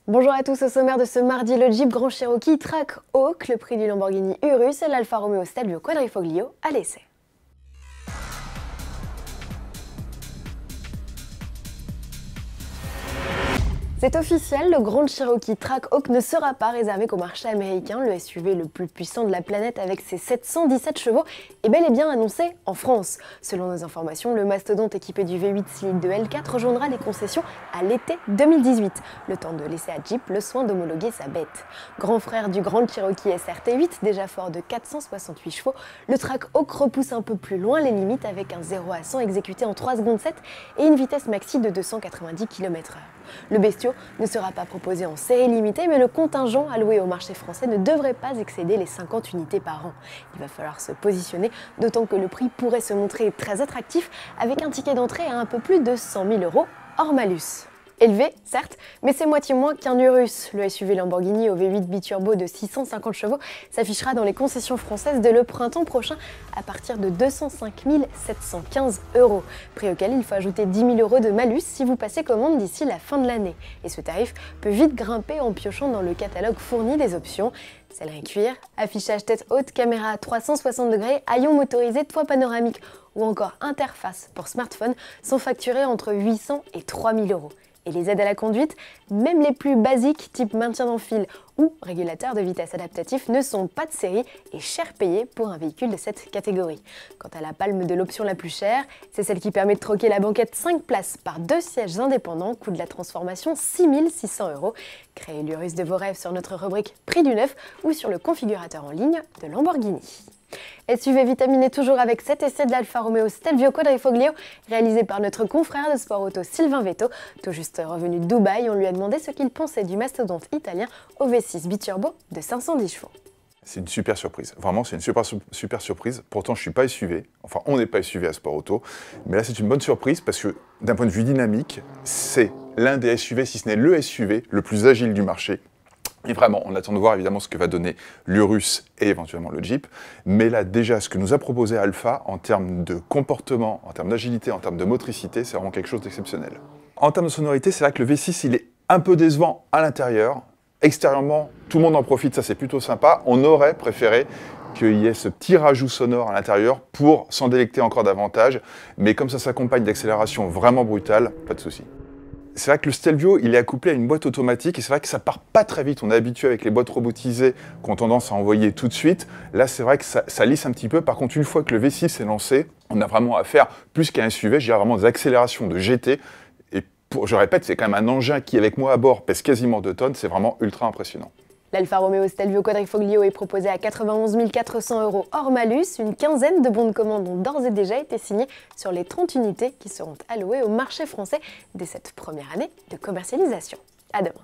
Bonjour à tous, au sommaire de ce mardi, le Jeep Grand Cherokee Trackhawk, le prix du Lamborghini Urus et l'Alfa Romeo Stelvio Quadrifoglio à l'essai. C'est officiel, le Grand Cherokee Trackhawk ne sera pas réservé qu'au marché américain. Le SUV le plus puissant de la planète avec ses 717 chevaux est bel et bien annoncé en France. Selon nos informations, le mastodonte équipé du V8 Cylinder de L4 rejoindra les concessions à l'été 2018. Le temps de laisser à Jeep le soin d'homologuer sa bête. Grand frère du Grand Cherokee SRT8, déjà fort de 468 chevaux, le Trackhawk repousse un peu plus loin les limites avec un 0 à 100 exécuté en 3 secondes 7 et une vitesse maxi de 290 km/h. Le bestiau ne sera pas proposé en série limitée, mais le contingent alloué au marché français ne devrait pas excéder les 50 unités par an. Il va falloir se positionner, d'autant que le prix pourrait se montrer très attractif avec un ticket d'entrée à un peu plus de 100 000 € hors malus. Élevé, certes, mais c'est moitié moins qu'un Urus. Le SUV Lamborghini au V8 biturbo de 650 chevaux s'affichera dans les concessions françaises dès le printemps prochain à partir de 205 715 €, prix auquel il faut ajouter 10 000 € de malus si vous passez commande d'ici la fin de l'année. Et ce tarif peut vite grimper en piochant dans le catalogue fourni des options. Sellerie cuir, affichage tête haute, caméra à 360 degrés, haillons motorisés, toit panoramique ou encore interface pour smartphone sont facturés entre 800 et 3 000 €. Et les aides à la conduite, même les plus basiques type maintien en file ou régulateur de vitesse adaptatif ne sont pas de série et cher payés pour un véhicule de cette catégorie. Quant à la palme de l'option la plus chère, c'est celle qui permet de troquer la banquette 5 places par 2 sièges indépendants, coût de la transformation 6 600 €. Créez l'Urus de vos rêves sur notre rubrique Prix du neuf ou sur le configurateur en ligne de Lamborghini. SUV vitaminé toujours avec cet essai de l'Alfa Romeo Stelvio Quadrifoglio, réalisé par notre confrère de Sport Auto Sylvain Vetto. Tout juste revenu de Dubaï, on lui a demandé ce qu'il pensait du mastodonte italien au V6 biturbo de 510 chevaux. C'est une super surprise, vraiment c'est une super surprise. Pourtant je suis pas SUV, enfin on n'est pas SUV à Sport Auto, mais là c'est une bonne surprise parce que d'un point de vue dynamique, c'est l'un des SUV, si ce n'est le SUV le plus agile du marché. Et vraiment, on attend de voir évidemment ce que va donner l'Urus et éventuellement le Jeep. Mais là, déjà, ce que nous a proposé Alfa en termes de comportement, en termes d'agilité, en termes de motricité, c'est vraiment quelque chose d'exceptionnel. En termes de sonorité, c'est vrai que le V6, il est un peu décevant à l'intérieur. Extérieurement, tout le monde en profite, ça c'est plutôt sympa. On aurait préféré qu'il y ait ce petit rajout sonore à l'intérieur pour s'en délecter encore davantage. Mais comme ça s'accompagne d'accélération vraiment brutale, pas de souci. C'est vrai que le Stelvio, il est accouplé à une boîte automatique et c'est vrai que ça part pas très vite. On est habitué avec les boîtes robotisées qui ont tendance à envoyer tout de suite. Là, c'est vrai que ça lisse un petit peu. Par contre, une fois que le V6 est lancé, on a vraiment à faire plus qu'un SUV, je dirais vraiment des accélérations de GT. Et je répète, c'est quand même un engin qui, avec moi à bord, pèse quasiment 2 tonnes. C'est vraiment ultra impressionnant. L'Alfa Romeo Stelvio Quadrifoglio est proposé à 91 400 € hors malus. Une quinzaine de bons de commande ont d'ores et déjà été signés sur les 30 unités qui seront allouées au marché français dès cette première année de commercialisation. À demain.